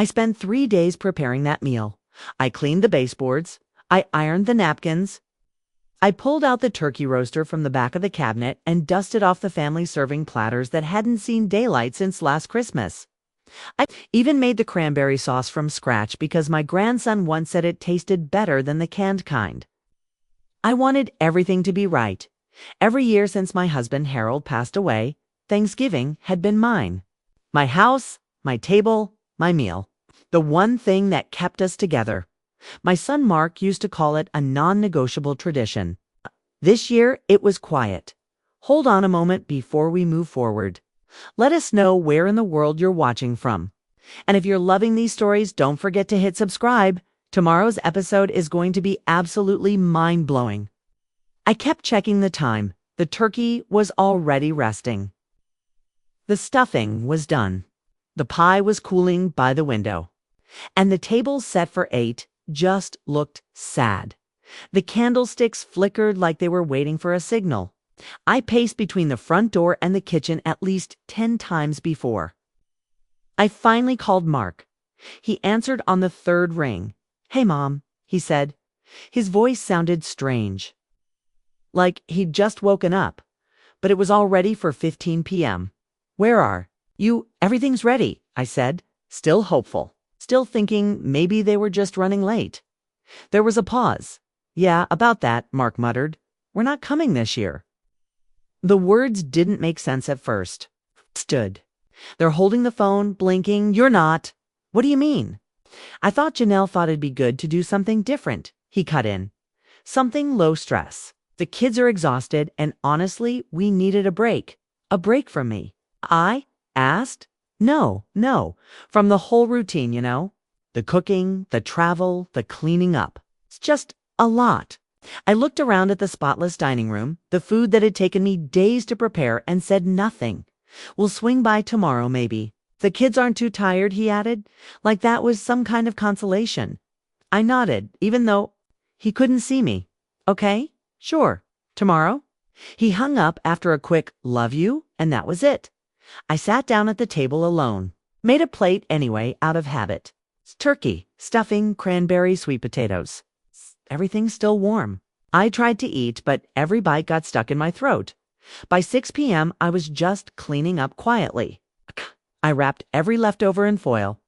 I spent 3 days preparing that meal. I cleaned the baseboards. I ironed the napkins. I pulled out the turkey roaster from the back of the cabinet and dusted off the family serving platters that hadn't seen daylight since last Christmas. I even made the cranberry sauce from scratch because my grandson once said it tasted better than the canned kind. I wanted everything to be right. Every year since my husband Harold passed away, Thanksgiving had been mine. My house, my table, my meal. The one thing that kept us together. My son Mark used to call it a non-negotiable tradition. This year, it was quiet. Hold on a moment before we move forward. Let us know where in the world you're watching from. And if you're loving these stories, don't forget to hit subscribe. Tomorrow's episode is going to be absolutely mind-blowing. I kept checking the time. The turkey was already resting. The stuffing was done. The pie was cooling by the window. And the table set for 8 just looked sad. The candlesticks flickered like they were waiting for a signal. I paced between the front door and the kitchen at least 10 times before. I finally called Mark. He answered on the 3rd ring. "Hey, Mom," he said. His voice sounded strange. Like he'd just woken up, but it was already 4:15 p.m. "Where are you?" "Everything's ready," I said, still hopeful, still thinking maybe they were just running late. There was a pause. "Yeah, about that," Mark muttered. "We're not coming this year." The words didn't make sense at first. Stood. They're holding the phone, blinking. "You're not." "What do you mean?" "I thought Janelle thought it'd be good to do something different," he cut in. "Something low stress. The kids are exhausted, and honestly, we needed a break. A break from me." I asked. No, from the whole routine, you know. The cooking, the travel, the cleaning up. It's just a lot. I looked around at the spotless dining room, the food that had taken me days to prepare, and said nothing. "We'll swing by tomorrow, maybe. The kids aren't too tired," he added, like that was some kind of consolation. I nodded, even though he couldn't see me. "Okay, sure. Tomorrow?" He hung up after a quick "love you," and that was it. I sat down at the table alone. Made a plate anyway, out of habit. Turkey, stuffing, cranberry, sweet potatoes. Everything's still warm. I tried to eat, but every bite got stuck in my throat. By 6 p.m., I was just cleaning up quietly. I wrapped every leftover in foil.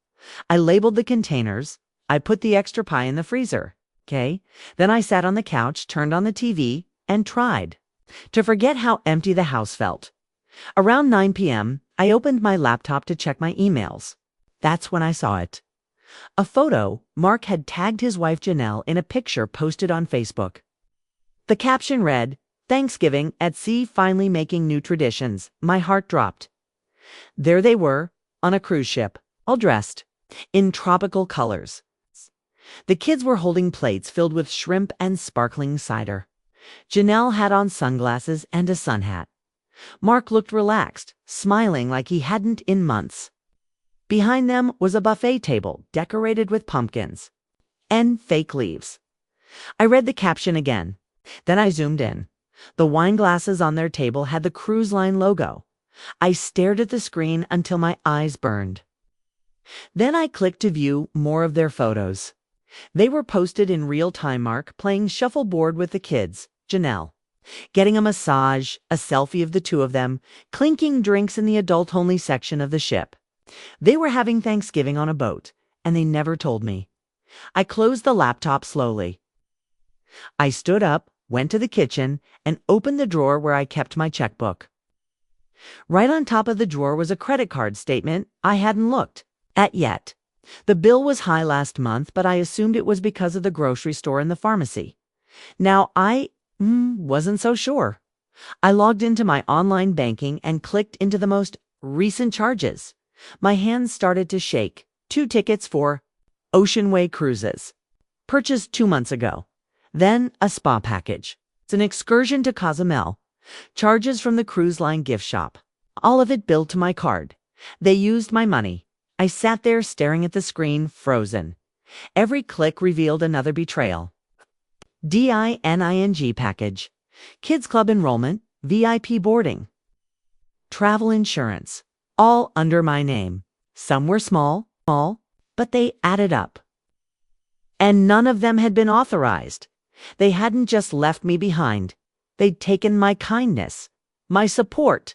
I labeled the containers. I put the extra pie in the freezer. Okay? Then I sat on the couch, turned on the TV, and tried to forget how empty the house felt. Around 9 p.m., I opened my laptop to check my emails. That's when I saw it. A photo. Mark had tagged his wife Janelle in a picture posted on Facebook. The caption read, "Thanksgiving at sea finally making new traditions." My heart dropped. There they were, on a cruise ship, all dressed, in tropical colors. The kids were holding plates filled with shrimp and sparkling cider. Janelle had on sunglasses and a sun hat. Mark looked relaxed, smiling like he hadn't in months. Behind them was a buffet table decorated with pumpkins and fake leaves. I read the caption again. Then I zoomed in. The wine glasses on their table had the cruise line logo. I stared at the screen until my eyes burned. Then I clicked to view more of their photos. They were posted in real time. Mark playing shuffleboard with the kids, Janelle getting a massage, a selfie of the two of them, clinking drinks in the adult-only section of the ship. They were having Thanksgiving on a boat, and they never told me. I closed the laptop slowly. I stood up, went to the kitchen, and opened the drawer where I kept my checkbook. Right on top of the drawer was a credit card statement I hadn't looked at yet. The bill was high last month, but I assumed it was because of the grocery store and the pharmacy. Now I wasn't so sure. I logged into my online banking and clicked into the most recent charges. My hands started to shake. 2 tickets for Ocean Way Cruises, purchased 2 months ago. Then a spa package. It's an excursion to Cozumel. Charges from the cruise line gift shop. All of it billed to my card. They used my money. I sat there staring at the screen, frozen. Every click revealed another betrayal. DINING package. Kids Club enrollment, VIP boarding. Travel insurance. All under my name. Some were small, but they added up. And none of them had been authorized. They hadn't just left me behind. They'd taken my kindness, my support,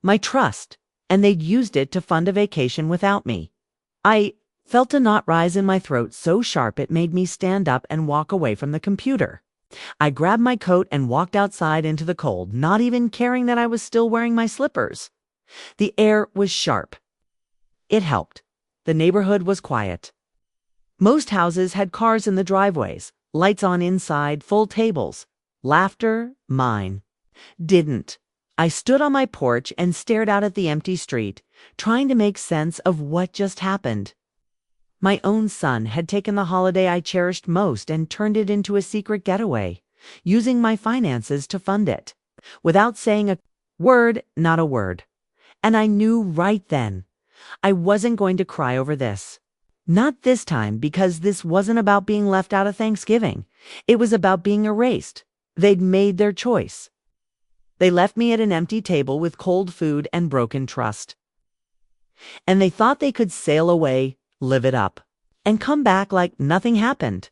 my trust, and they'd used it to fund a vacation without me. I felt a knot rise in my throat so sharp it made me stand up and walk away from the computer. I grabbed my coat and walked outside into the cold, not even caring that I was still wearing my slippers. The air was sharp. It helped. The neighborhood was quiet. Most houses had cars in the driveways, lights on inside, full tables. Laughter, mine, didn't. I stood on my porch and stared out at the empty street, trying to make sense of what just happened. My own son had taken the holiday I cherished most and turned it into a secret getaway, using my finances to fund it, without saying a word, not a word. And I knew right then, I wasn't going to cry over this. Not this time, because this wasn't about being left out of Thanksgiving. It was about being erased. They'd made their choice. They left me at an empty table with cold food and broken trust. And they thought they could sail away, live it up, and come back like nothing happened.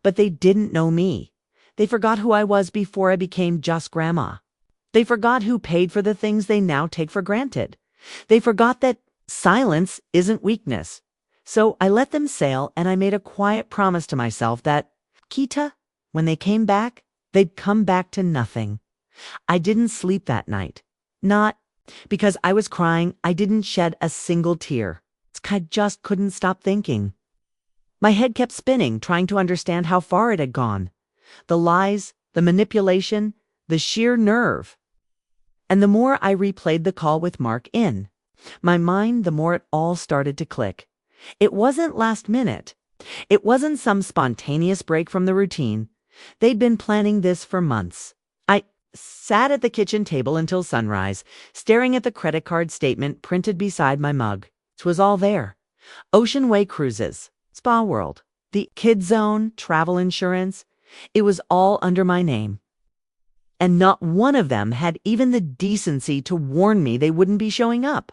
But they didn't know me. They forgot who I was before I became just grandma. They forgot who paid for the things they now take for granted. They forgot that silence isn't weakness. So I let them sail, and I made a quiet promise to myself that, Kita, when they came back, they'd come back to nothing. I didn't sleep that night. Not because I was crying. I didn't shed a single tear. I just couldn't stop thinking. My head kept spinning, trying to understand how far it had gone. The lies, the manipulation, the sheer nerve. And the more I replayed the call with Mark in my mind, the more it all started to click. It wasn't last minute. It wasn't some spontaneous break from the routine. They'd been planning this for months. I sat at the kitchen table until sunrise, staring at the credit card statement printed beside my mug. It was all there. Ocean Way Cruises, Spa World, the Kid Zone, travel insurance. It was all under my name. And not one of them had even the decency to warn me they wouldn't be showing up.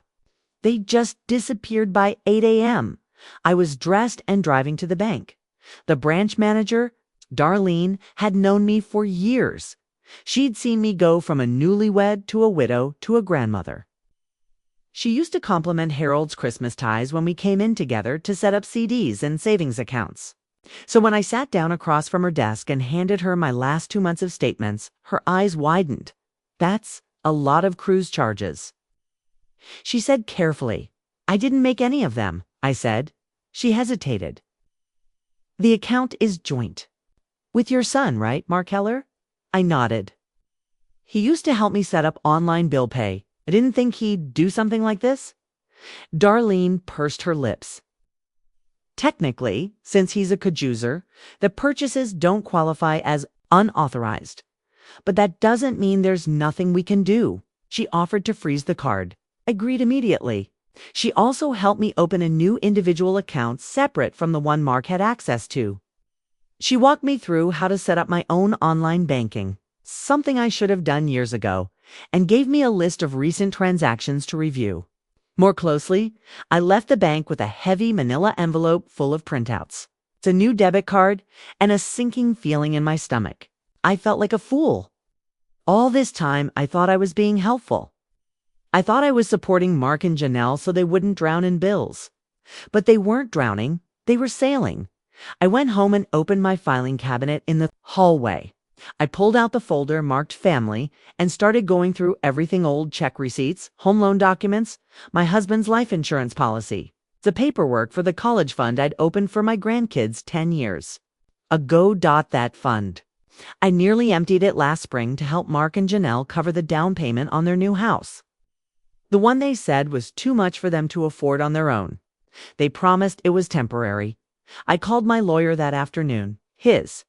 They just disappeared by 8 a.m. I was dressed and driving to the bank. The branch manager, Darlene, had known me for years. She'd seen me go from a newlywed to a widow to a grandmother. She used to compliment Harold's Christmas ties when we came in together to set up CDs and savings accounts. So when I sat down across from her desk and handed her my last 2 months of statements, her eyes widened. That's a lot of cruise charges. She said carefully, I didn't make any of them, I said. She hesitated. The account is joint. With your son, right, Mark Heller? I nodded. He used to help me set up online bill pay. I didn't think he'd do something like this. Darlene pursed her lips. Technically, since he's a cajuser, the purchases don't qualify as unauthorized. But that doesn't mean there's nothing we can do. She offered to freeze the card. I agreed immediately. She also helped me open a new individual account separate from the one Mark had access to. She walked me through how to set up my own online banking, something I should have done years ago, and gave me a list of recent transactions to review. More closely, I left the bank with a heavy manila envelope full of printouts. It's a new debit card and a sinking feeling in my stomach. I felt like a fool. All this time, I thought I was being helpful. I thought I was supporting Mark and Janelle so they wouldn't drown in bills. But they weren't drowning. They were sailing. I went home and opened my filing cabinet in the hallway. I pulled out the folder marked family and started going through everything: old check receipts, home loan documents, my husband's life insurance policy, the paperwork for the college fund I'd opened for my grandkids 10 years ago. That fund. I nearly emptied it last spring to help Mark and Janelle cover the down payment on their new house. The one they said was too much for them to afford on their own. They promised it was temporary. I called my lawyer that afternoon. His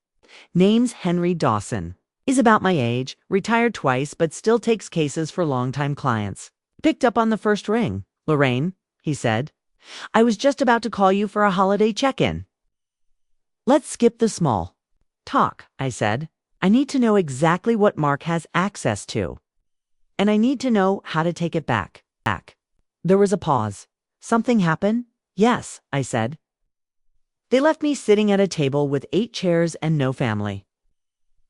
name's Henry Dawson. He's about my age, retired twice, but still takes cases for longtime clients. Picked up on the first ring. Lorraine, he said, I was just about to call you for a holiday check-in. Let's skip the small talk, I said. I need to know exactly what Mark has access to. And I need to know how to take it back. There was a pause. Something happened? Yes, I said. They left me sitting at a table with 8 chairs and no family.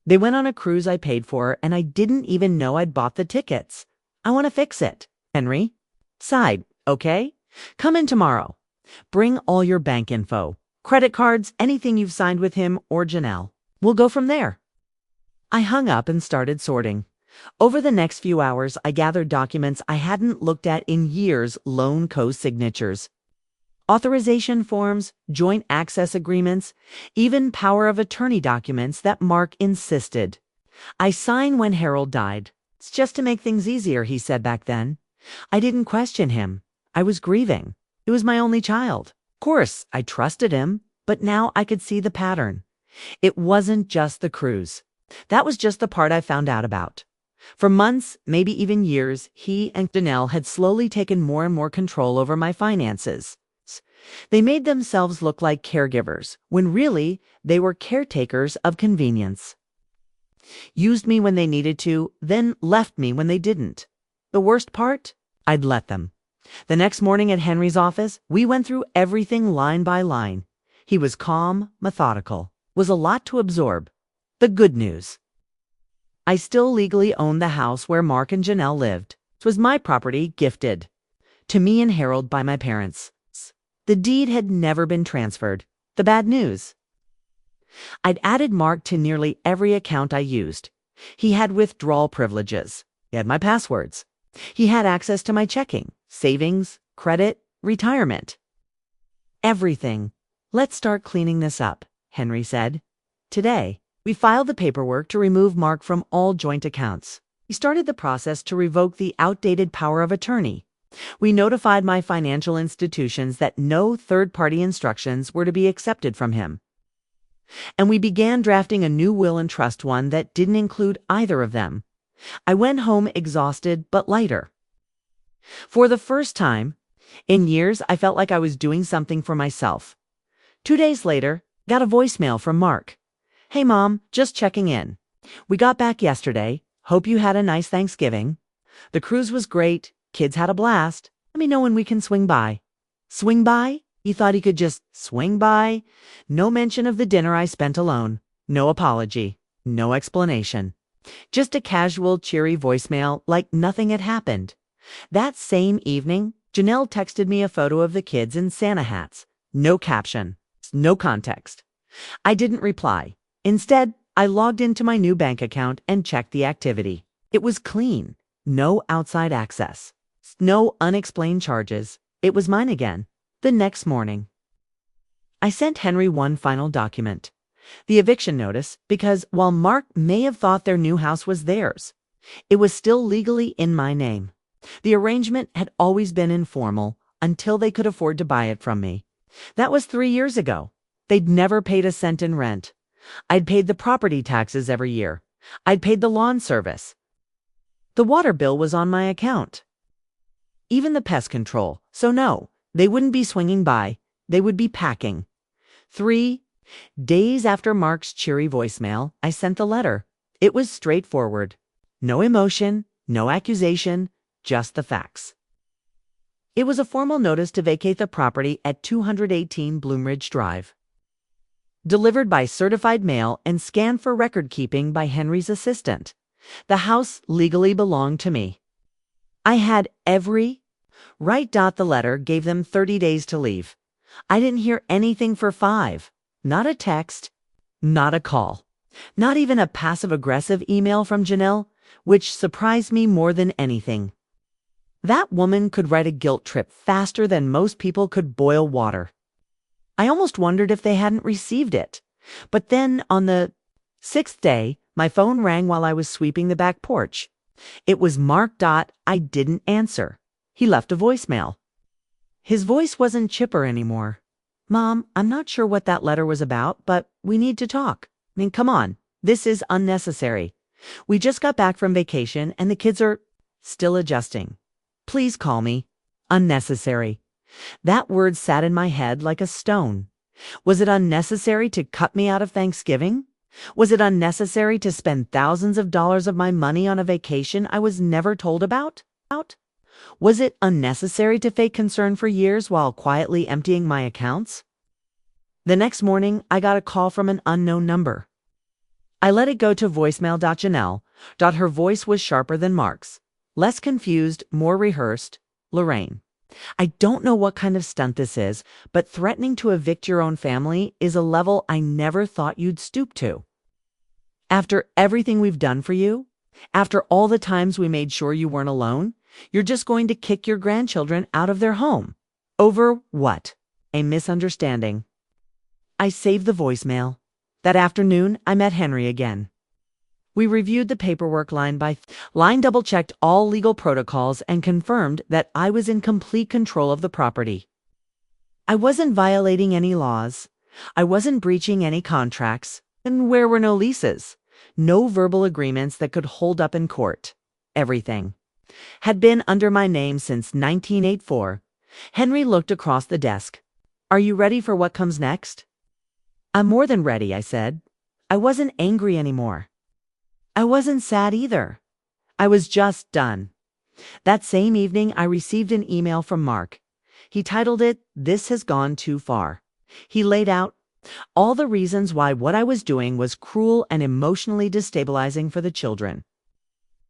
They went on a cruise I paid for, and I didn't even know I'd bought the tickets. I want to fix it. Henry sighed. Okay, come in tomorrow. Bring all your bank info, credit cards, anything you've signed with him or Janelle. We'll go from there. I hung up and started sorting. Over the next few hours, I gathered documents I hadn't looked at in years, loan co-signatures, authorization forms, joint access agreements, even power of attorney documents that Mark insisted I sign when Harold died. It's just to make things easier, he said back then. I didn't question him. I was grieving. He was my only child. Of course, I trusted him, but now I could see the pattern. It wasn't just the cruise. That was just the part I found out about. For months, maybe even years, he and Janelle had slowly taken more and more control over my finances. They made themselves look like caregivers, when really they were caretakers of convenience. Used me when they needed to, then left me when they didn't. The worst part? I'd let them. The next morning at Henry's office, we went through everything line by line. He was calm, methodical. Was a lot to absorb. The good news: I still legally owned the house where Mark and Janelle lived. It was my property, gifted to me and Harold by my parents. The deed had never been transferred. The bad news: I'd added Mark to nearly every account I used. He had withdrawal privileges. He had my passwords. He had access to my checking, savings, credit, retirement. Everything. Let's start cleaning this up, Henry said. Today, we filed the paperwork to remove Mark from all joint accounts. We started the process to revoke the outdated power of attorney. We notified my financial institutions that no third-party instructions were to be accepted from him. And we began drafting a new will and trust, one that didn't include either of them. I went home exhausted but lighter. For the first time in years, I felt like I was doing something for myself. 2 days later, got a voicemail from Mark. Hey Mom, just checking in. We got back yesterday. Hope you had a nice Thanksgiving. The cruise was great. Kids had a blast. Let me know when we can swing by. Swing by? He thought he could just swing by. No mention of the dinner I spent alone. No apology. No explanation. Just a casual, cheery voicemail like nothing had happened. That same evening, Janelle texted me a photo of the kids in Santa hats. No caption. No context. I didn't reply. Instead, I logged into my new bank account and checked the activity. It was clean. No outside access. No unexplained charges. It was mine again. The next morning, I sent Henry one final document, the eviction notice, because while Mark may have thought their new house was theirs, it was still legally in my name. The arrangement had always been informal until they could afford to buy it from me. That was 3 years ago. They'd never paid a cent in rent. I'd paid the property taxes every year. I'd paid the lawn service. The water bill was on my account. Even the pest control. So no, they wouldn't be swinging by. They would be packing. 3 days after Mark's cheery voicemail, I sent the letter. It was straightforward. No emotion, no accusation, just the facts. It was a formal notice to vacate the property at 218 Bloomridge Drive. Delivered by certified mail and scanned for record keeping by Henry's assistant. The house legally belonged to me. I had every right. The letter gave them 30 days to leave. I didn't hear anything for 5. Not a text, not a call, not even a passive-aggressive email from Janelle, which surprised me more than anything. That woman could write a guilt trip faster than most people could boil water. I almost wondered if they hadn't received it. But then on the 6th day, my phone rang while I was sweeping the back porch. It was Mark. I didn't answer. He left a voicemail. His voice wasn't chipper anymore. Mom, I'm not sure what that letter was about, but we need to talk. I mean, come on. This is unnecessary. We just got back from vacation and the kids are still adjusting. Please call me. Unnecessary. That word sat in my head like a stone. Was it unnecessary to cut me out of Thanksgiving? Was it unnecessary to spend thousands of dollars of my money on a vacation I was never told about? Was it unnecessary to fake concern for years while quietly emptying my accounts? The next morning, I got a call from an unknown number. I let it go to voicemail. Janelle. Her voice was sharper than Mark's. Less confused, more rehearsed. Lorraine. I don't know what kind of stunt this is, but threatening to evict your own family is a level I never thought you'd stoop to. After everything we've done for you, after all the times we made sure you weren't alone, you're just going to kick your grandchildren out of their home. Over what? A misunderstanding. I saved the voicemail. That afternoon, I met Henry again. We reviewed the paperwork line by line, double-checked all legal protocols, and confirmed that I was in complete control of the property. I wasn't violating any laws. I wasn't breaching any contracts. And where were no leases? No verbal agreements that could hold up in court. Everything had been under my name since 1984. Henry looked across the desk. Are you ready for what comes next? I'm more than ready, I said. I wasn't angry anymore. I wasn't sad either. I was just done. That same evening, I received an email from Mark. He titled it, "This Has Gone Too Far." He laid out all the reasons why what I was doing was cruel and emotionally destabilizing for the children.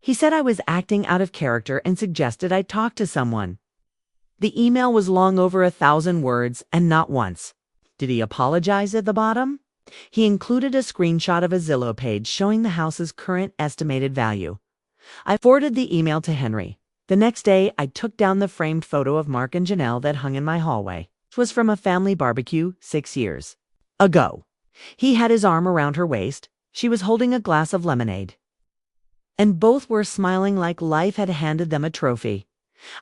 He said I was acting out of character and suggested I talk to someone. The email was long over 1,000 words, and not once did he apologize at the bottom. He included a screenshot of a Zillow page showing the house's current estimated value. I forwarded the email to Henry. The next day, I took down the framed photo of Mark and Janelle that hung in my hallway. It was from a family barbecue 6 years ago. He had his arm around her waist. She was holding a glass of lemonade. And both were smiling like life had handed them a trophy.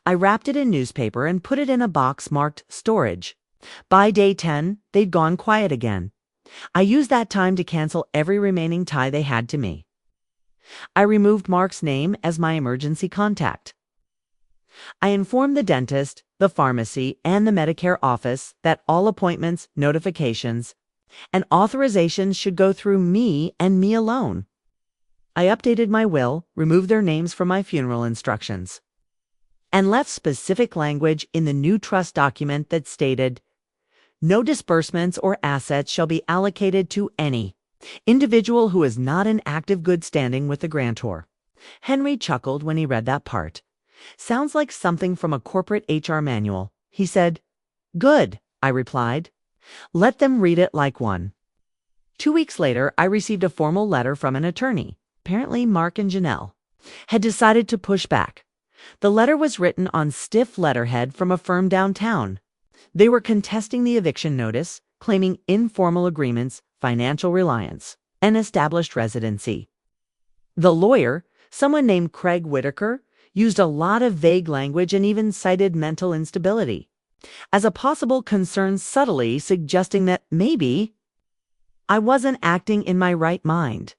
I wrapped it in newspaper and put it in a box marked storage. By day 10, they'd gone quiet again. I used that time to cancel every remaining tie they had to me. I removed Mark's name as my emergency contact. I informed the dentist, the pharmacy, and the Medicare office that all appointments, notifications, and authorizations should go through me and me alone. I updated my will, removed their names from my funeral instructions, and left specific language in the new trust document that stated, no disbursements or assets shall be allocated to any individual who is not in active good standing with the grantor. Henry chuckled when he read that part. Sounds like something from a corporate HR manual. He said, Good, I replied. Let them read it like one. 2 weeks later, I received a formal letter from an attorney. Apparently, Mark and Janelle had decided to push back. The letter was written on stiff letterhead from a firm downtown. They were contesting the eviction notice, claiming informal agreements, financial reliance, and established residency. The lawyer, someone named Craig Whitaker, used a lot of vague language and even cited mental instability as a possible concern, subtly suggesting that maybe I wasn't acting in my right mind.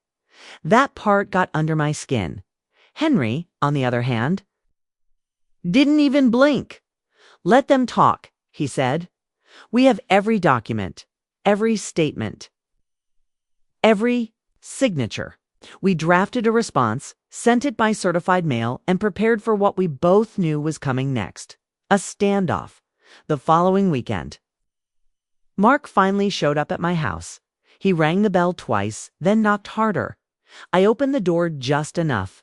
That part got under my skin. Henry, on the other hand, didn't even blink. Let them talk, he said. We have every document, every statement, every signature. We drafted a response, sent it by certified mail, and prepared for what we both knew was coming next, a standoff, the following weekend. Mark finally showed up at my house. He rang the bell twice, then knocked harder. I opened the door just enough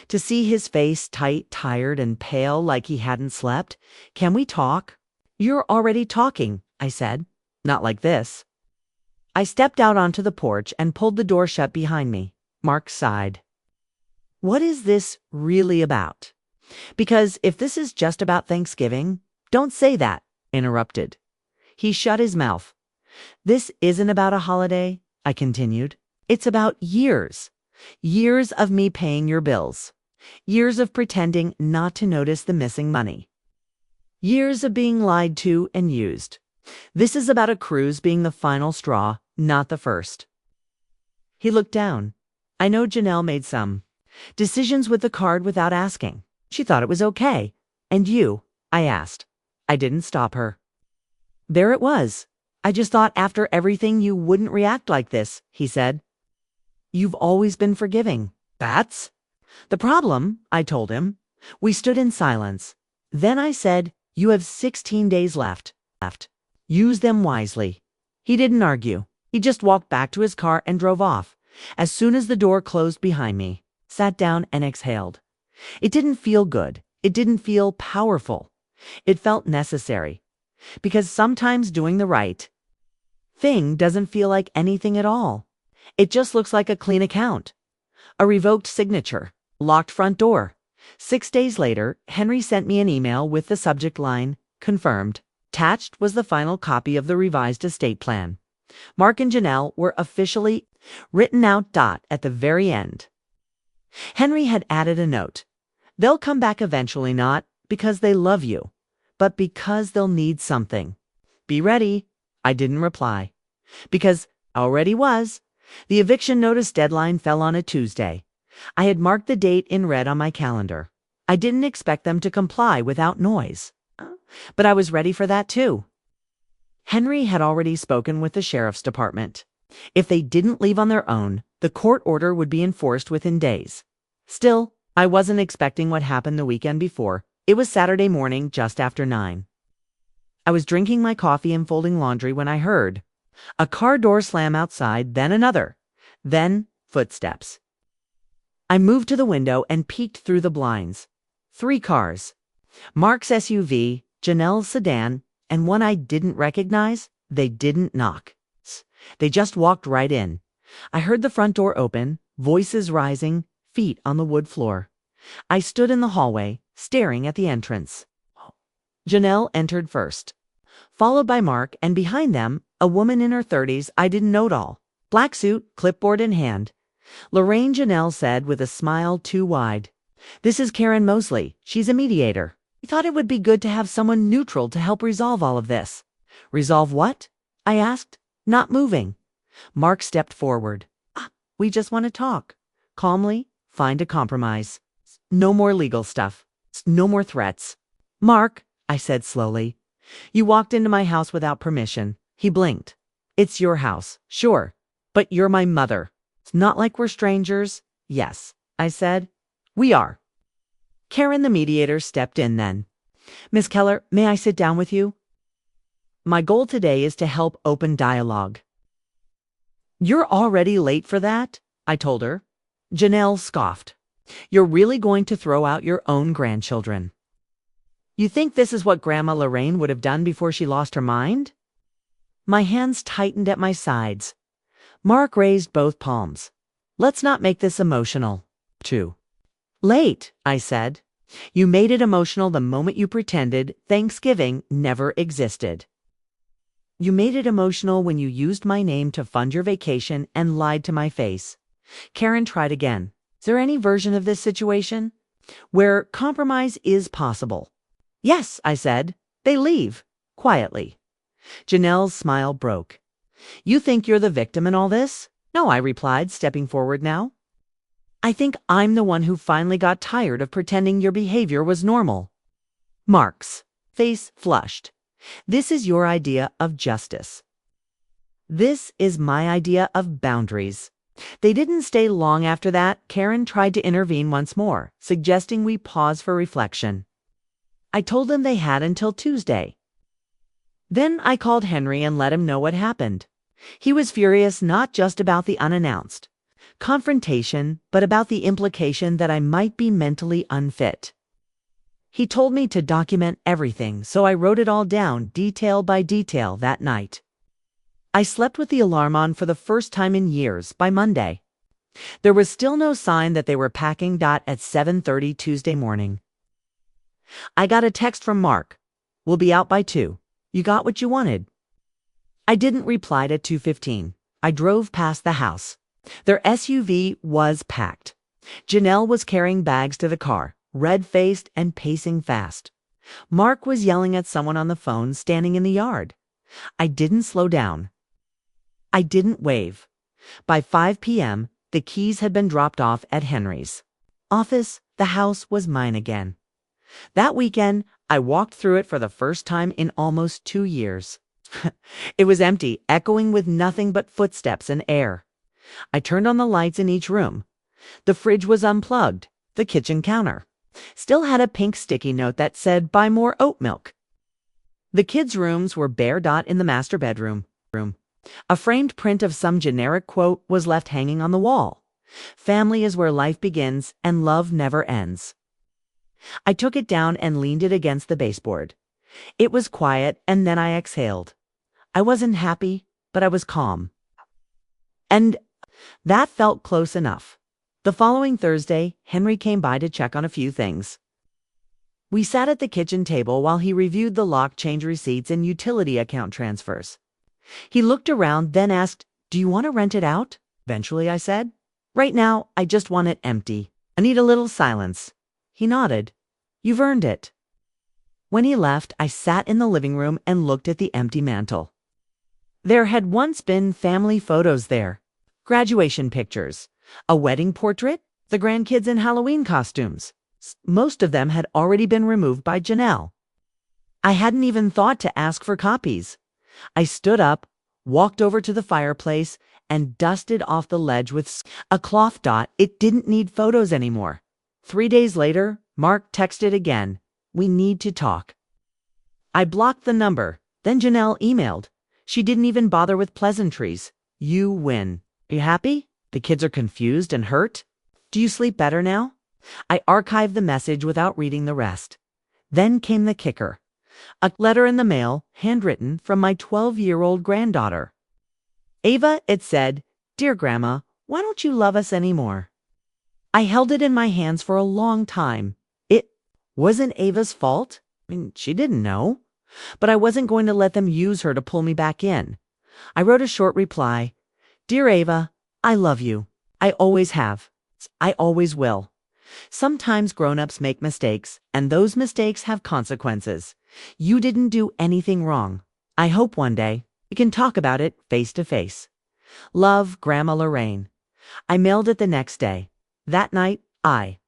to see his face tight, tired, and pale like he hadn't slept. Can we talk? You're already talking, I said. Not like this. I stepped out onto the porch and pulled the door shut behind me. Mark sighed. What is this really about? Because if this is just about Thanksgiving, don't say that, interrupted. He shut his mouth. This isn't about a holiday, I continued. It's about years. Years of me paying your bills. Years of pretending not to notice the missing money. Years of being lied to and used. This is about a cruise being the final straw, not the first. He looked down. I know Janelle made some decisions with the card without asking. She thought it was okay. And you? I asked. I didn't stop her. There it was. I just thought after everything you wouldn't react like this, he said. You've always been forgiving. That's the problem, I told him. We stood in silence. Then I said, you have 16 days left. Use them wisely. He didn't argue. He just walked back to his car and drove off. As soon as the door closed behind me, sat down and exhaled. It didn't feel good. It didn't feel powerful. It felt necessary. Because sometimes doing the right thing doesn't feel like anything at all. It just looks like a clean account. A revoked signature. Locked front door. 6 days later, Henry sent me an email with the subject line, confirmed. Attached was the final copy of the revised estate plan. Mark and Janelle were officially written out. At the very end, Henry had added a note. They'll come back eventually, not because they love you, but because they'll need something. Be ready. I didn't reply. Because I already was. The eviction notice deadline fell on a Tuesday. I had marked the date in red on my calendar. I didn't expect them to comply without noise. But I was ready for that too. Henry had already spoken with the sheriff's department. If they didn't leave on their own, the court order would be enforced within days. Still, I wasn't expecting what happened the weekend before. It was Saturday morning, just after 9. I was drinking my coffee and folding laundry when I heard a car door slam outside, then another, then footsteps. I moved to the window and peeked through the blinds. 3 cars. Mark's SUV, Janelle's sedan, and one I didn't recognize. They didn't knock. They just walked right in. I heard the front door open, voices rising, feet on the wood floor. I stood in the hallway, staring at the entrance. Janelle entered first, followed by Mark, and behind them, a woman in her 30s I didn't know at all. Black suit, clipboard in hand. Lorraine, Janelle said with a smile too wide. This is Karen Mosley. She's a mediator. We thought it would be good to have someone neutral to help resolve all of this. Resolve what? I asked, not moving. Mark stepped forward. We just want to talk. Calmly, find a compromise. No more legal stuff. No more threats. Mark, I said slowly, you walked into my house without permission. He blinked. It's your house, sure, but you're my mother. It's not like we're strangers. Yes, I said. We are. Karen, the mediator, stepped in then. Miss Keller, may I sit down with you? My goal today is to help open dialogue. You're already late for that, I told her. Janelle scoffed. You're really going to throw out your own grandchildren. You think this is what Grandma Lorraine would have done before she lost her mind? My hands tightened at my sides. Mark raised both palms. Let's not make this emotional. 2. Late, I said. You made it emotional the moment you pretended Thanksgiving never existed. You made it emotional when you used my name to fund your vacation and lied to my face. Karen tried again. Is there any version of this situation where compromise is possible? Yes, I said. They leave. Quietly. Janelle's smile broke. You think you're the victim in all this? No, I replied, stepping forward now. I think I'm the one who finally got tired of pretending your behavior was normal. Mark's face flushed. This is your idea of justice. This is my idea of boundaries. They didn't stay long after that. Karen tried to intervene once more, suggesting we pause for reflection. I told them they had until Tuesday. Then I called Henry and let him know what happened. He was furious not just about the unannounced confrontation, but about the implication that I might be mentally unfit. He told me to document everything, so I wrote it all down, detail by detail, that night. I slept with the alarm on for the first time in years by Monday. There was still no sign that they were packing. At 7:30 Tuesday morning, I got a text from Mark. We'll be out by 2. You got what you wanted. I didn't reply at 2:15. I drove past the house. Their SUV was packed. Janelle was carrying bags to the car, red-faced and pacing fast. Mark was yelling at someone on the phone standing in the yard. I didn't slow down. I didn't wave. By 5 p.m., the keys had been dropped off at Henry's office. The house was mine again. That weekend, I walked through it for the first time in almost 2 years. It was empty, echoing with nothing but footsteps and air. I turned on the lights in each room. The fridge was unplugged. The kitchen counter still had a pink sticky note that said, "Buy more oat milk." The kids' rooms were bare. In the master bedroom, A framed print of some generic quote was left hanging on the wall. Family is where life begins and love never ends. I took it down and leaned it against the baseboard. It was quiet, and then I exhaled. I wasn't happy, but I was calm. And that felt close enough. The following Thursday, Henry came by to check on a few things. We sat at the kitchen table while he reviewed the lock change receipts and utility account transfers. He looked around, then asked, "Do you want to rent it out?" Eventually, I said. "Right now, I just want it empty. I need a little silence." He nodded. "You've earned it." When he left, I sat in the living room and looked at the empty mantel. There had once been family photos there. Graduation pictures, a wedding portrait, the grandkids in Halloween costumes. Most of them had already been removed by Janelle. I hadn't even thought to ask for copies. I stood up, walked over to the fireplace, and dusted off the ledge with a cloth dot. It didn't need photos anymore. 3 days later, Mark texted again. "We need to talk." I blocked the number. Then Janelle emailed. She didn't even bother with pleasantries. "You win. Are you happy? The kids are confused and hurt. Do you sleep better now?" I archived the message without reading the rest. Then came the kicker. A letter in the mail, handwritten, from my 12-year-old granddaughter. "Ava," it said, "Dear Grandma, why don't you love us anymore?" I held it in my hands for a long time. It wasn't Ava's fault. She didn't know. But I wasn't going to let them use her to pull me back in. I wrote a short reply. "Dear Ava, I love you. I always have. I always will. Sometimes grown-ups make mistakes, and those mistakes have consequences. You didn't do anything wrong. I hope one day we can talk about it face to face. Love, Grandma Lorraine." I mailed it the next day. That night, I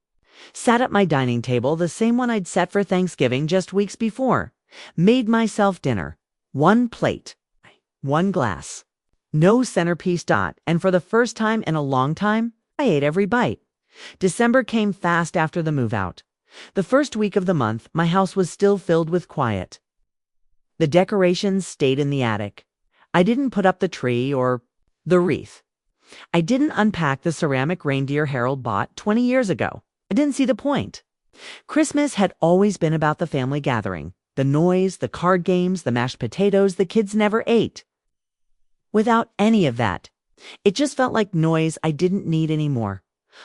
sat at my dining table, the same one I'd set for Thanksgiving just weeks before, made myself dinner. 1 plate, 1 glass, no centerpiece dot, and for the first time in a long time, I ate every bite. December came fast after the move-out. The first week of the month, my house was still filled with quiet. The decorations stayed in the attic. I didn't put up the tree or the wreath. I didn't unpack the ceramic reindeer Harold bought 20 years ago. I didn't see the point. Christmas had always been about the family gathering. The noise, the card games, the mashed potatoes the kids never ate. Without any of that, it just felt like noise I didn't need anymore.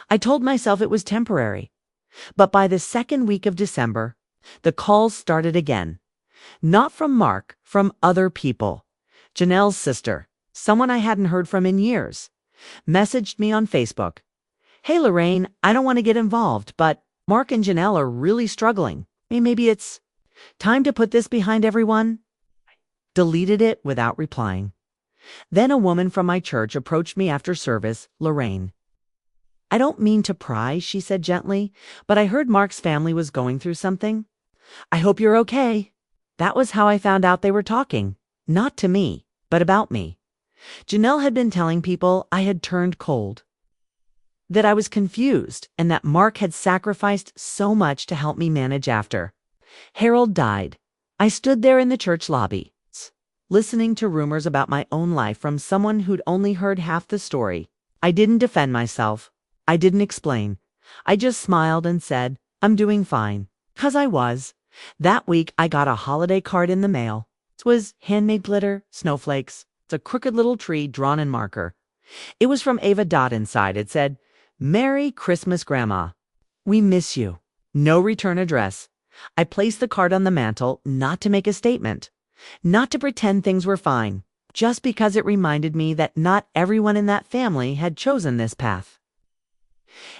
I told myself it was temporary. But by the second week of December, the calls started again. Not from Mark, from other people. Janelle's sister, someone I hadn't heard from in years, messaged me on Facebook. "Hey Lorraine, I don't want to get involved, but Mark and Janelle are really struggling. Maybe it's time to put this behind everyone." Deleted it without replying. Then a woman from my church approached me after service. "Lorraine, I don't mean to pry," she said gently, "but I heard Mark's family was going through something. I hope you're okay." That was how I found out they were talking. Not to me, but about me. Janelle had been telling people I had turned cold, that I was confused, and that Mark had sacrificed so much to help me manage after. Harold died. I stood there in the church lobby, listening to rumors about my own life from someone who'd only heard half the story. I didn't defend myself. I didn't explain. I just smiled and said, "I'm doing fine." 'Cause I was. That week, I got a holiday card in the mail. It was handmade glitter, snowflakes. It's a crooked little tree drawn in marker. It was from Ava Dot inside. It said, "Merry Christmas, Grandma. We miss you." No return address. I placed the card on the mantel, not to make a statement, not to pretend things were fine, just because it reminded me that not everyone in that family had chosen this path.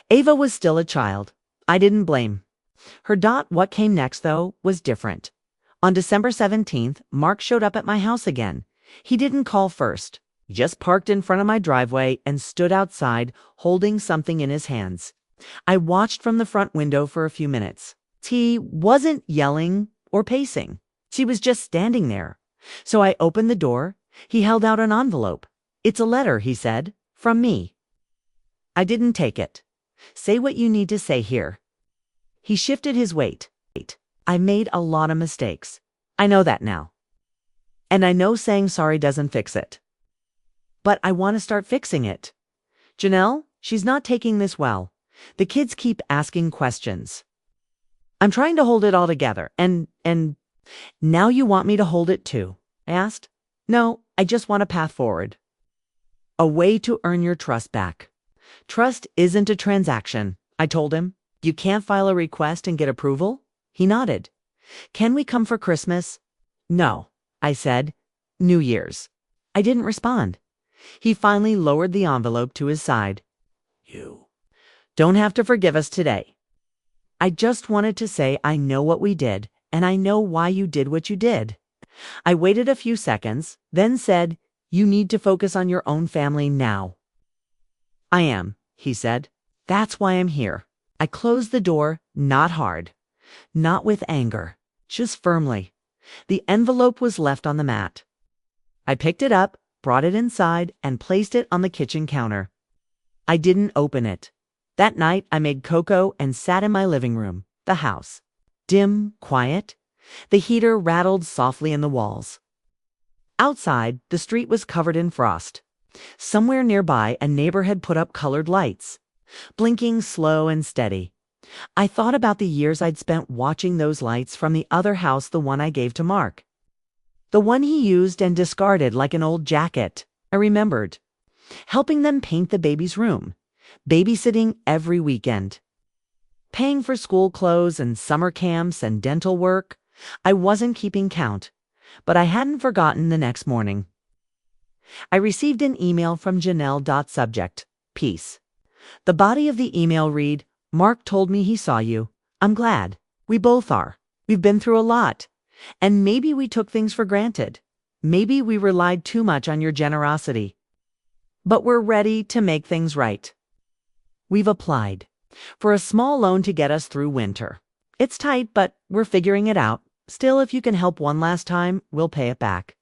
Ava was still a child. I didn't blame her. What came next, though, was different. On December 17th, Mark showed up at my house again. He didn't call first. He just parked in front of my driveway and stood outside, holding something in his hands. I watched from the front window for a few minutes. He wasn't yelling or pacing. He was just standing there. So I opened the door. He held out an envelope. "It's a letter," he said, "from me." I didn't take it. "Say what you need to say here." He shifted his weight. "I made a lot of mistakes. I know that now. And I know saying sorry doesn't fix it. But I want to start fixing it. Janelle, she's not taking this well. The kids keep asking questions. I'm trying to hold it all together, and now you want me to hold it too? I asked. No, I just want a path forward. A way to earn your trust back. Trust isn't a transaction, I told him. You can't file a request and get approval? He nodded. Can we come for Christmas? No, I said. New Year's. I didn't respond. He finally lowered the envelope to his side. You don't have to forgive us today. I just wanted to say I know what we did, and I know why you did what you did. I waited a few seconds, then said, you need to focus on your own family now. I am, he said. That's why I'm here. I closed the door, not hard, not with anger, just firmly. The envelope was left on the mat. I picked it up, brought it inside, and placed it on the kitchen counter. I didn't open it. That night, I made cocoa and sat in my living room, the house. Dim, quiet. The heater rattled softly in the walls. Outside, the street was covered in frost. Somewhere nearby, a neighbor had put up colored lights, blinking slow and steady. I thought about the years I'd spent watching those lights from the other house, the one I gave to Mark. The one he used and discarded like an old jacket. I remembered. Helping them paint the baby's room. Babysitting every weekend. Paying for school clothes and summer camps and dental work. I wasn't keeping count, but I hadn't forgotten the next morning. I received an email from Janelle. Subject, peace. The body of the email read, Mark told me he saw you. I'm glad. We both are. We've been through a lot. And maybe we took things for granted. Maybe we relied too much on your generosity. But we're ready to make things right. We've applied for a small loan to get us through winter. It's tight, but we're figuring it out. Still, if you can help one last time, we'll pay it back.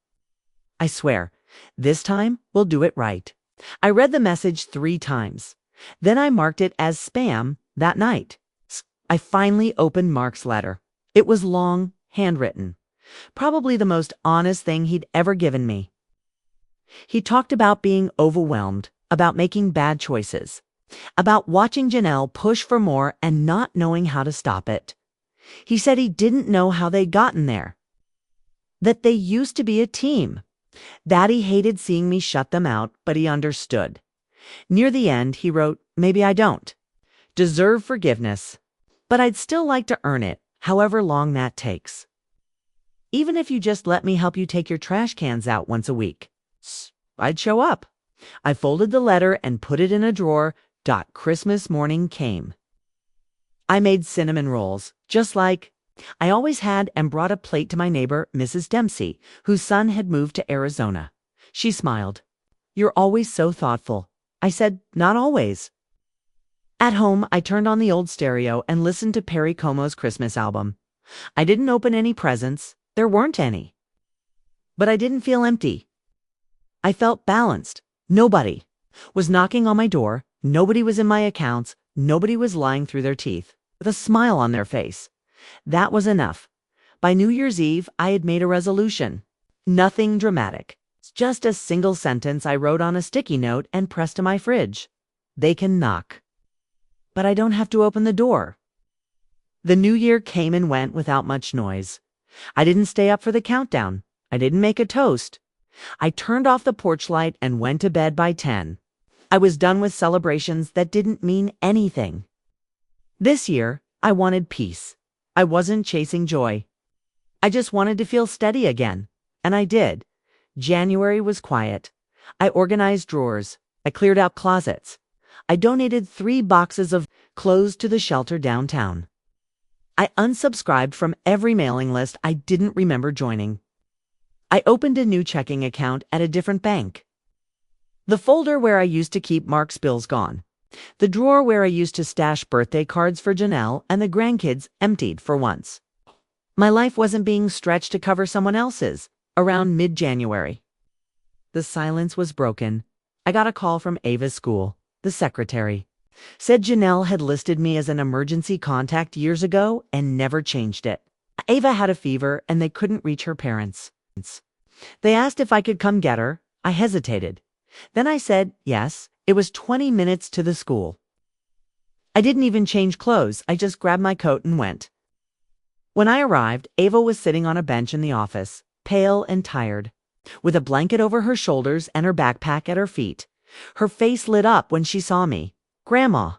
I swear, this time we'll do it right. I read the message 3 times. Then I marked it as spam that night. I finally opened Mark's letter. It was long, handwritten. Probably the most honest thing he'd ever given me. He talked about being overwhelmed, about making bad choices, about watching Janelle push for more and not knowing how to stop it. He said he didn't know how they'd gotten there, that they used to be a team, that he hated seeing me shut them out, but he understood. Near the end, he wrote, maybe I don't deserve forgiveness, but I'd still like to earn it, however long that takes. Even if you just let me help you take your trash cans out once a week, I'd show up. I folded the letter and put it in a drawer. Christmas morning came. I made cinnamon rolls, just like I always had, and brought a plate to my neighbor, Mrs. Dempsey, whose son had moved to Arizona. She smiled. You're always so thoughtful. I said, not always. At home, I turned on the old stereo and listened to Perry Como's Christmas album. I didn't open any presents. There weren't any. But I didn't feel empty. I felt balanced. Nobody was knocking on my door. Nobody was in my accounts. Nobody was lying through their teeth with a smile on their face. That was enough. By New Year's Eve, I had made a resolution. Nothing dramatic. Just a single sentence I wrote on a sticky note and pressed to my fridge. They can knock, but I don't have to open the door. The new year came and went without much noise. I didn't stay up for the countdown. I didn't make a toast. I turned off the porch light and went to bed by 10. I was done with celebrations that didn't mean anything. This year, I wanted peace. I wasn't chasing joy. I just wanted to feel steady again, and I did. January was quiet. I organized drawers. I cleared out closets. I donated 3 boxes of clothes to the shelter downtown. I unsubscribed from every mailing list I didn't remember joining. I opened a new checking account at a different bank. The folder where I used to keep Mark's bills gone. The drawer where I used to stash birthday cards for Janelle and the grandkids emptied for once. My life wasn't being stretched to cover someone else's. Around mid-January, the silence was broken. I got a call from Ava's school. The secretary said Janelle had listed me as an emergency contact years ago and never changed it. Ava had a fever and they couldn't reach her parents. They asked if I could come get her. I hesitated. Then I said, yes, it was 20 minutes to the school. I didn't even change clothes, I just grabbed my coat and went. When I arrived, Ava was sitting on a bench in the office, pale and tired, with a blanket over her shoulders and her backpack at her feet. Her face lit up when she saw me. Grandma.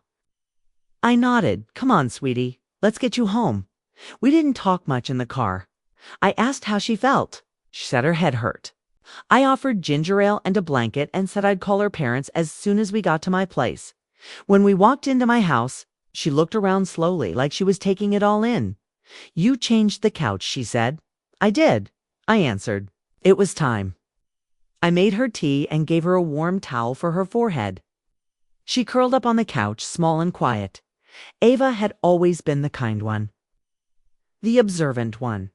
I nodded. Come on, sweetie. Let's get you home. We didn't talk much in the car. I asked how she felt. She said her head hurt. I offered ginger ale and a blanket and said I'd call her parents as soon as we got to my place. When we walked into my house, she looked around slowly, like she was taking it all in. You changed the couch, she said. I did, I answered. It was time. I made her tea and gave her a warm towel for her forehead. She curled up on the couch, small and quiet. Ava had always been the kind one. The observant one.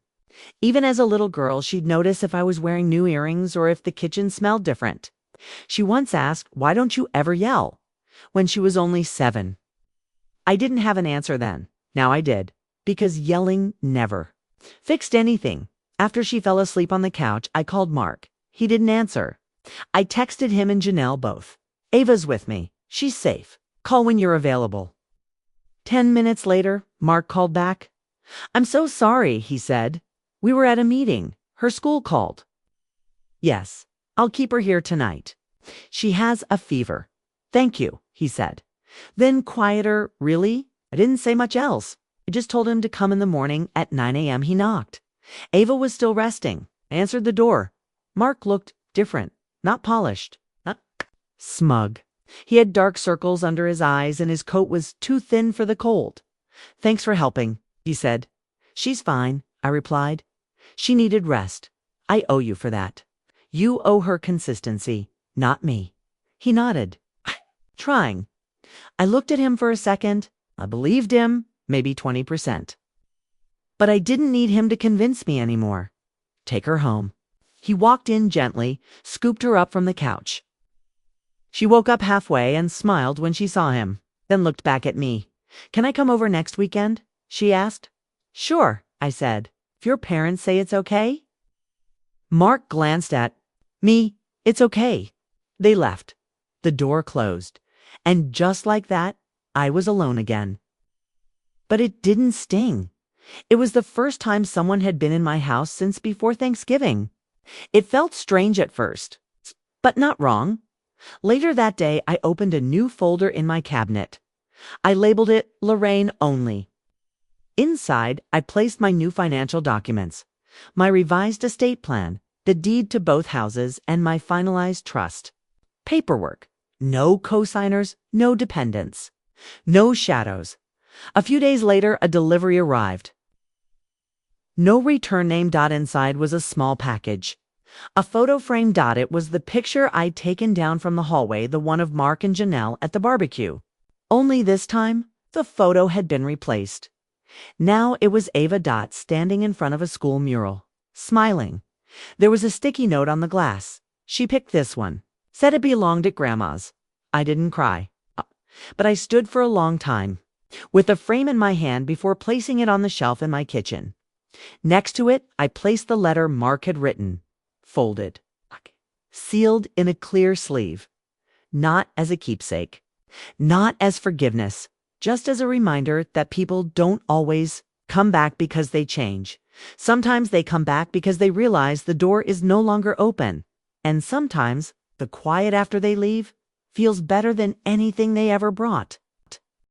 Even as a little girl, she'd notice if I was wearing new earrings or if the kitchen smelled different. She once asked, "Why don't you ever yell?" when she was only 7. I didn't have an answer then. Now I did. Because yelling never fixed anything. After she fell asleep on the couch, I called Mark. He didn't answer. I texted him and Janelle both. Ava's with me. She's safe. Call when you're available. 10 minutes later, Mark called back. I'm so sorry, he said. We were at a meeting. Her school called. Yes, I'll keep her here tonight. She has a fever. Thank you, he said. Then quieter, really? I didn't say much else. I just told him to come in the morning at 9 a.m. He knocked. Ava was still resting. I answered the door. Mark looked different, not polished, not smug. He had dark circles under his eyes and his coat was too thin for the cold. Thanks for helping, he said. She's fine, I replied. She needed rest. I owe you for that. You owe her consistency, not me. He nodded. Trying. I looked at him for a second. I believed him, maybe 20%. But I didn't need him to convince me anymore. Take her home. He walked in gently, scooped her up from the couch. She woke up halfway and smiled when she saw him, then looked back at me. Can I come over next weekend? She asked. Sure, I said. If your parents say it's okay? Mark glanced at me. It's okay. They left. The door closed. And just like that, I was alone again. But it didn't sting. It was the first time someone had been in my house since before Thanksgiving. It felt strange at first, but not wrong. Later that day, I opened a new folder in my cabinet. I labeled it Lorraine Only. Inside, I placed my new financial documents, my revised estate plan, the deed to both houses, and my finalized trust. Paperwork. No co-signers, no dependents, no shadows. A few days later, a delivery arrived. No return name. Inside was a small package. A photo frame. It was the picture I'd taken down from the hallway, the one of Mark and Janelle at the barbecue. Only this time, the photo had been replaced. Now it was Ava standing in front of a school mural, smiling. There was a sticky note on the glass. She picked this one. Said it belonged at Grandma's. I didn't cry, but I stood for a long time, with the frame in my hand before placing it on the shelf in my kitchen. Next to it, I placed the letter Mark had written, folded, sealed in a clear sleeve. Not as a keepsake, not as forgiveness, just as a reminder that people don't always come back because they change. Sometimes they come back because they realize the door is no longer open, and sometimes the quiet after they leave feels better than anything they ever brought.